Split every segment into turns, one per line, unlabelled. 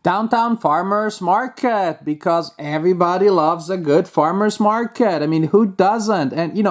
Downtown farmers market, because everybody loves a good farmers market. I mean, who doesn't? And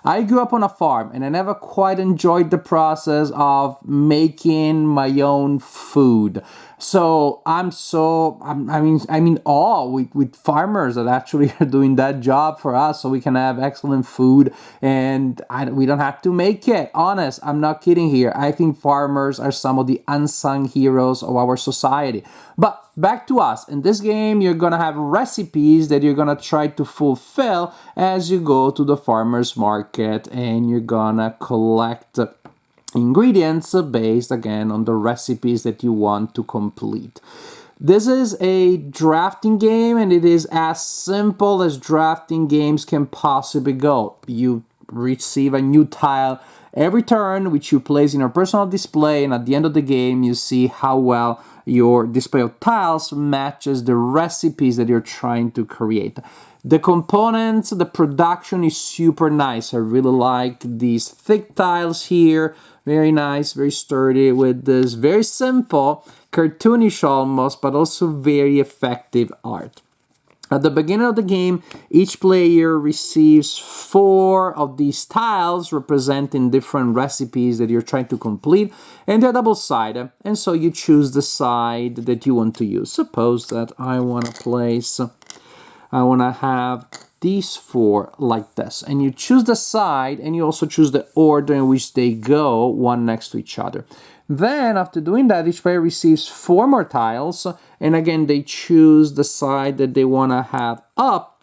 I grew up on a farm, and I never quite enjoyed the process of making my own food. So I'm awe with farmers that actually are doing that job for us, so we can have excellent food, and we don't have to make it. Honest, I'm not kidding here. I think farmers are some of the unsung heroes of our society. But back to us. In this game, you're gonna have recipes that you're gonna try to fulfill as you go to the farmer's market, and you're gonna collect ingredients based again on the recipes that you want to complete. This is a drafting game, and it is as simple as drafting games can possibly go. You receive a new tile every turn, which you place in your personal display, and at the end of the game, you see how well your display of tiles matches the recipes that you're trying to create. The components, the production is super nice. I really like these thick tiles here. Very nice, very sturdy, with this very simple, cartoonish almost, but also very effective art. At the beginning of the game, each player receives 4 of these tiles representing different recipes that you're trying to complete, and they're double-sided, and so you choose the side that you want to use. Suppose that I want to have these 4 like this, and you choose the side, and you also choose the order in which they go, one next to each other. Then, after doing that, each player receives 4 more tiles, and again, they choose the side that they want to have up,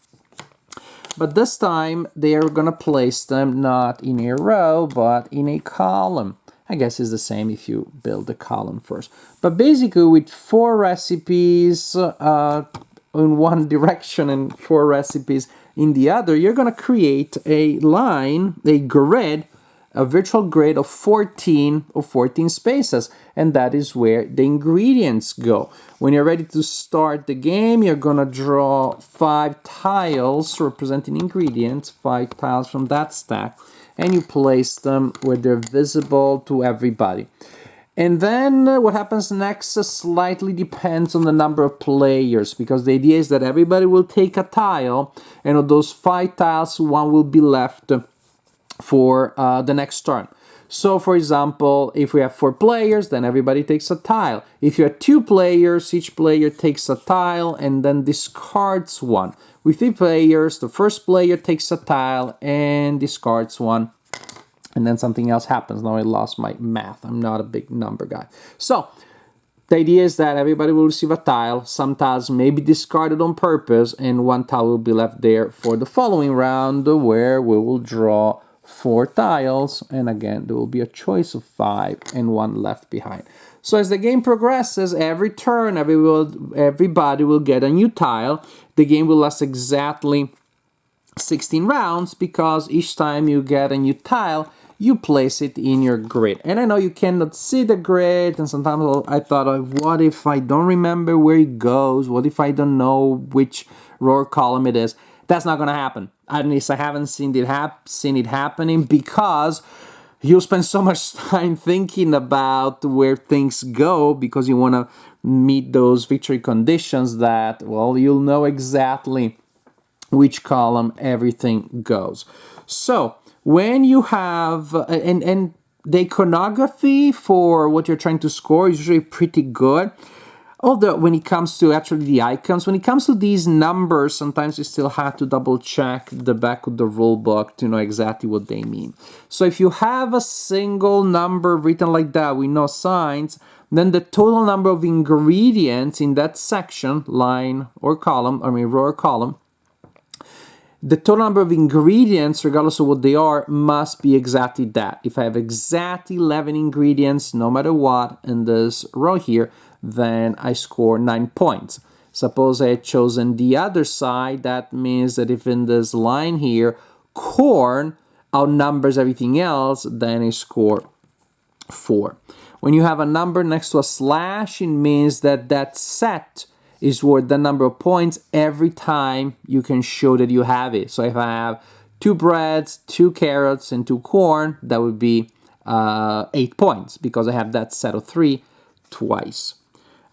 but this time, they are going to place them not in a row, but in a column. I guess it's the same if you build the column first. But basically, with 4 recipes in one direction and 4 recipes in the other, you're going to create a line, a grid, a virtual grid of 14 spaces, and that is where the ingredients go. When you're ready to start the game, you're going to draw 5 tiles representing ingredients, 5 tiles from that stack, and you place them where they're visible to everybody. And then what happens next slightly depends on the number of players, because the idea is that everybody will take a tile, and of those 5 tiles, 1 will be left for the next turn. So, for example, if we have 4 players, then everybody takes a tile. If you have 2 players, each player takes a tile and then discards 1. With 3 players, the first player takes a tile and discards 1. And then something else happens. Now I lost my math. I'm not a big number guy. So, the idea is that everybody will receive a tile. Some tiles may be discarded on purpose, and 1 tile will be left there for the following round, where we will draw 4 tiles, and again there will be a choice of 5 and 1 left behind. So as the game progresses, every turn everybody will get a new tile. The game will last exactly 16 rounds, because each time you get a new tile, you place it in your grid. And I know you cannot see the grid, and sometimes I thought, what if I don't remember where it goes? What if I don't know which row or column it is? That's not going to happen. At least I haven't seen it happening, because you'll spend so much time thinking about where things go, because you want to meet those victory conditions, that, well, you'll know exactly which column everything goes. So when you have, and the iconography for what you're trying to score is usually pretty good. Although when it comes to actually the icons, when it comes to these numbers, sometimes you still have to double check the back of the rule book to know exactly what they mean. So if you have a single number written like that with no signs, then the total number of ingredients in that section, line or column, row or column, the total number of ingredients, regardless of what they are, must be exactly that. If I have exactly 11 ingredients, no matter what, in this row here, then I score 9 points. Suppose I had chosen the other side, that means that if in this line here, corn outnumbers everything else, then I score 4. When you have a number next to a slash, it means that that set is worth the number of points every time you can show that you have it. So if I have 2 breads, 2 carrots, and 2 corn, that would be 8 points, because I have that set of 3 twice.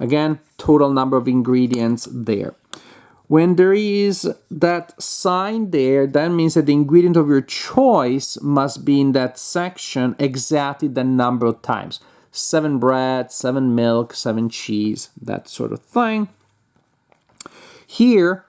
Again, total number of ingredients there. When there is that sign there, that means that the ingredient of your choice must be in that section exactly the number of times. 7 bread, 7 milk, 7 cheese, that sort of thing. Here,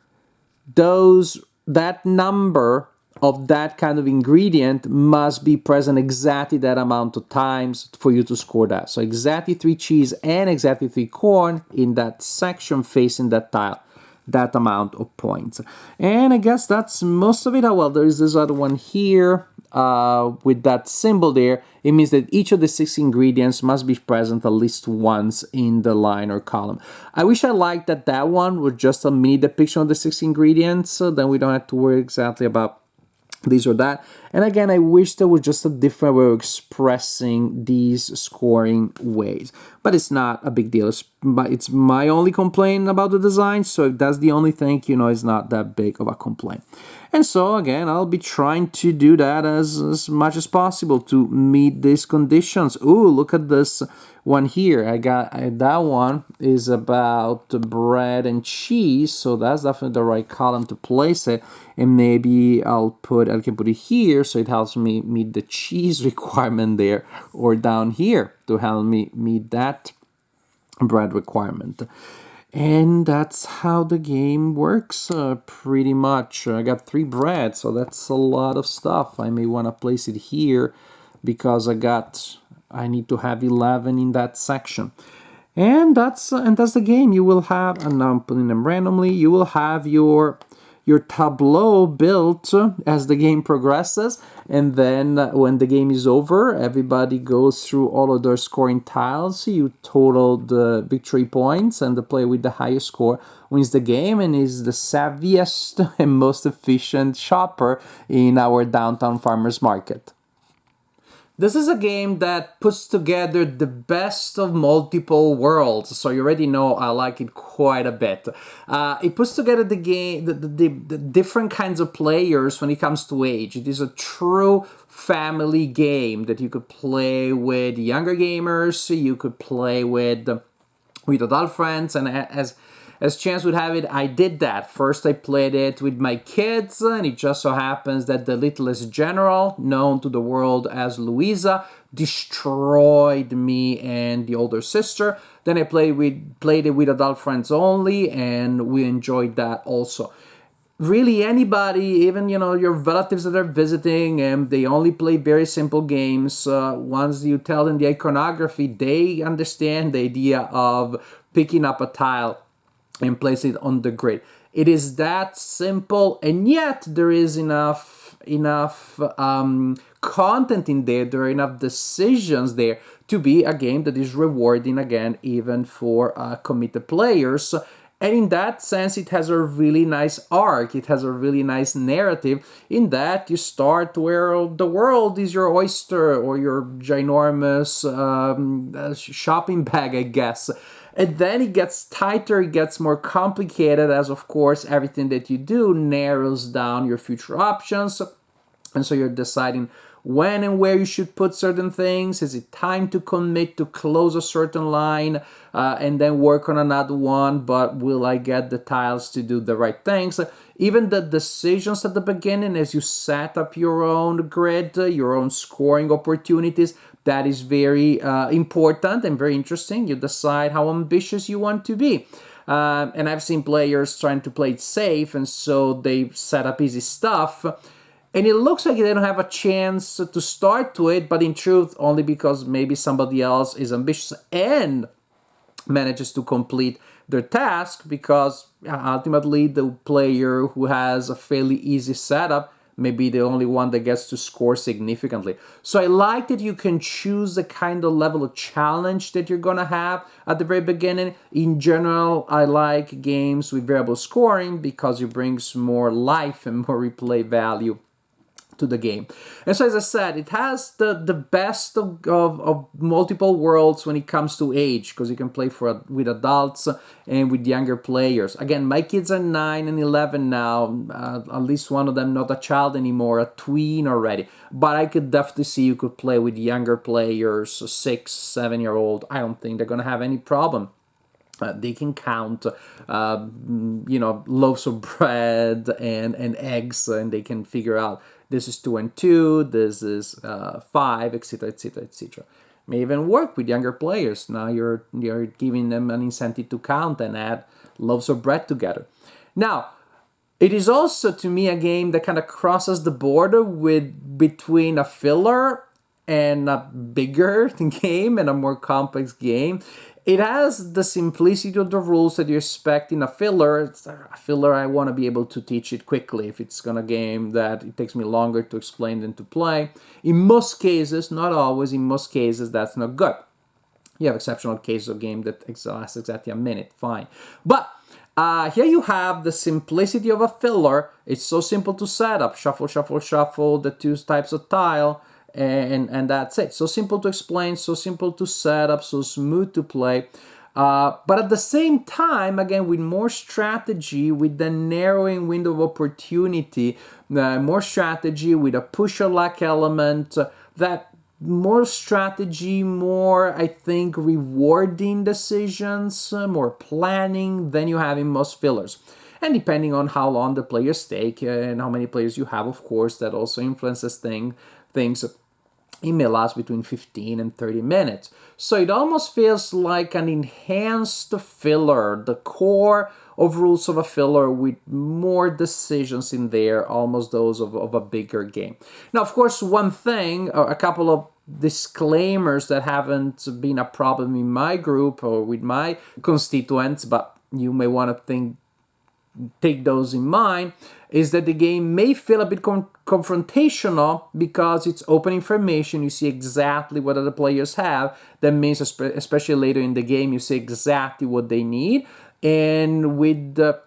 that number of that kind of ingredient must be present exactly that amount of times for you to score that. So exactly 3 cheese and exactly 3 corn in that section facing that tile. That amount of points. And I guess that's most of it. Oh, well, there is this other one here with that symbol there. It means that each of the 6 ingredients must be present at least once in the line or column. I wish I liked that one was just a mini depiction of the 6 ingredients, so then we don't have to worry exactly about this or that. And again, I wish there was just a different way of expressing these scoring ways. But it's not a big deal. It's my only complaint about the design. So if that's the only thing, it's not that big of a complaint. And so again, I'll be trying to do that as much as possible to meet these conditions. Ooh, look at this one here. That one is about bread and cheese, so that's definitely the right column to place it. And maybe I can put it here so it helps me meet the cheese requirement there, or down here to help me meet that bread requirement. And that's how the game works, pretty much. I got 3 bread, so that's a lot of stuff. I may want to place it here because I need to have 11 in that section. And that's the game. You will have, and now I'm putting them randomly, you will have your tableau built as the game progresses, and then when the game is over, everybody goes through all of their scoring tiles. You total the victory points, and the player with the highest score wins the game and is the savviest and most efficient shopper in our downtown farmers market. This is a game that puts together the best of multiple worlds, so you already know I like it quite a bit. It puts together the game, the different kinds of players when it comes to age. It is a true family game that you could play with younger gamers, you could play with adult friends, and as chance would have it, I did that. First, I played it with my kids, and it just so happens that the littlest general, known to the world as Louisa, destroyed me and the older sister. Then I played it with adult friends only, and we enjoyed that also. Really, anybody, even your relatives that are visiting, and they only play very simple games. Once you tell them the iconography, they understand the idea of picking up a tile and place it on the grid. It is that simple, and yet there is enough content in there. There are enough decisions there to be a game that is rewarding, again, even for committed players. And in that sense, it has a really nice arc. It has a really nice narrative in that you start where the world is your oyster or your ginormous shopping bag, I guess. And then it gets tighter, it gets more complicated as, of course, everything that you do narrows down your future options. And so you're deciding when and where you should put certain things. Is it time to commit to close a certain line and then work on another one? But will I get the tiles to do the right things? Even the decisions at the beginning as you set up your own grid, your own scoring opportunities, that is very important and very interesting. You decide how ambitious you want to be. And I've seen players trying to play it safe, and so they set up easy stuff. And it looks like they don't have a chance to start to it, but in truth, only because maybe somebody else is ambitious and manages to complete their task, because ultimately the player who has a fairly easy setup may be the only one that gets to score significantly. So I like that you can choose the kind of level of challenge that you're gonna have at the very beginning. In general, I like games with variable scoring because it brings more life and more replay value to the game. And so, as I said, it has the best of multiple worlds when it comes to age, because you can play with adults and with younger players. Again, my kids are 9 and 11 now, at least one of them not a child anymore, a tween already. But I could definitely see you could play with younger players, 6, 7-year-old. I don't think they're going to have any problem They can count, loaves of bread and eggs, and they can figure out this is 2 and 2, this is 5, etc., etc., etc. May even work with younger players. Now you're giving them an incentive to count and add loaves of bread together. Now, it is also, to me, a game that kind of crosses the border between a filler and a bigger game and a more complex game. It has the simplicity of the rules that you expect in a filler. It's a filler, I want to be able to teach it quickly. If it's a game that it takes me longer to explain than to play. In most cases, not always, in most cases, that's not good. You have exceptional cases of game that lasts exactly a minute, fine. But here you have the simplicity of a filler. It's so simple to set up. Shuffle, shuffle, shuffle, the 2 types of tile, and that's it. So simple to explain, so simple to set up, so smooth to play. But at the same time, again, with more strategy, with the narrowing window of opportunity, more strategy with a push-or-luck element, that more strategy, more, I think, rewarding decisions, more planning than you have in most fillers. And depending on how long the players take and how many players you have, of course, that also influences things. It may last between 15 and 30 minutes. So it almost feels like an enhanced filler, the core of rules of a filler with more decisions in there, almost those of a bigger game. Now, of course, one thing, a couple of disclaimers that haven't been a problem in my group or with my constituents, but you may want to take those in mind, is that the game may feel a bit confrontational because it's open information. You see exactly what other players have. That means, especially later in the game, you see exactly what they need. And with the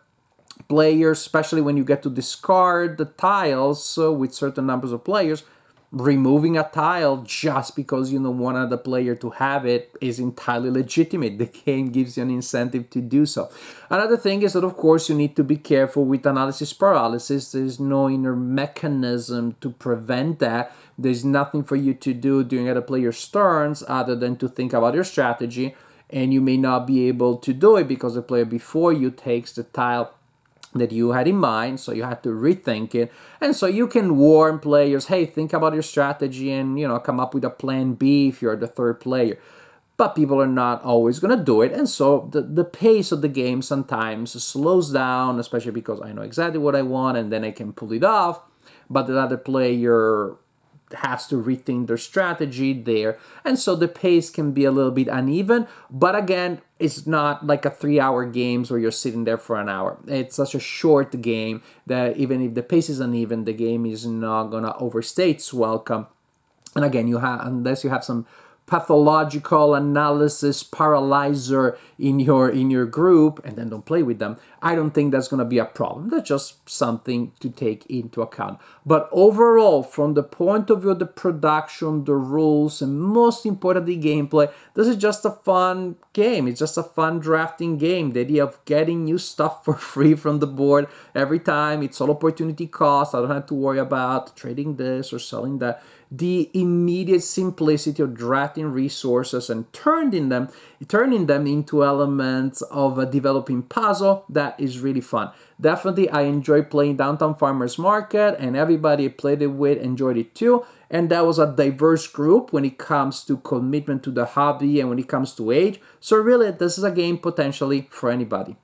players, especially when you get to discard the tiles with certain numbers of players, removing a tile just because you don't want the player to have it is entirely legitimate. The game gives you an incentive to do so. Another thing is that, of course, you need to be careful with analysis paralysis. There's no inner mechanism to prevent that. There's nothing for you to do during other players' turns other than to think about your strategy, and you may not be able to do it because the player before you takes the tile that you had in mind, so you had to rethink it. And so you can warn players, hey, think about your strategy and, come up with a plan B if you're the third player. But people are not always going to do it, and so the pace of the game sometimes slows down, especially because I know exactly what I want and then I can pull it off, but the other player has to rethink their strategy there, and so the pace can be a little bit uneven. But again, it's not like a 3-hour game where you're sitting there for an hour. It's such a short game that even if the pace is uneven, the game is not gonna overstay its welcome. And again, unless you have some pathological analysis paralyzer in your group, and then don't play with them, I don't think that's going to be a problem. That's just something to take into account. But overall, from the point of view of the production, the rules, and most importantly, gameplay, this is just a fun game. It's just a fun drafting game. The idea of getting new stuff for free from the board every time, it's all opportunity cost. I don't have to worry about trading this or selling that. The immediate simplicity of drafting resources and turning them into elements of a developing puzzle, that is really fun. Definitely, I enjoy playing Downtown Farmers Market, and everybody I played it with enjoyed it too. And that was a diverse group when it comes to commitment to the hobby and when it comes to age. So really, this is a game potentially for anybody.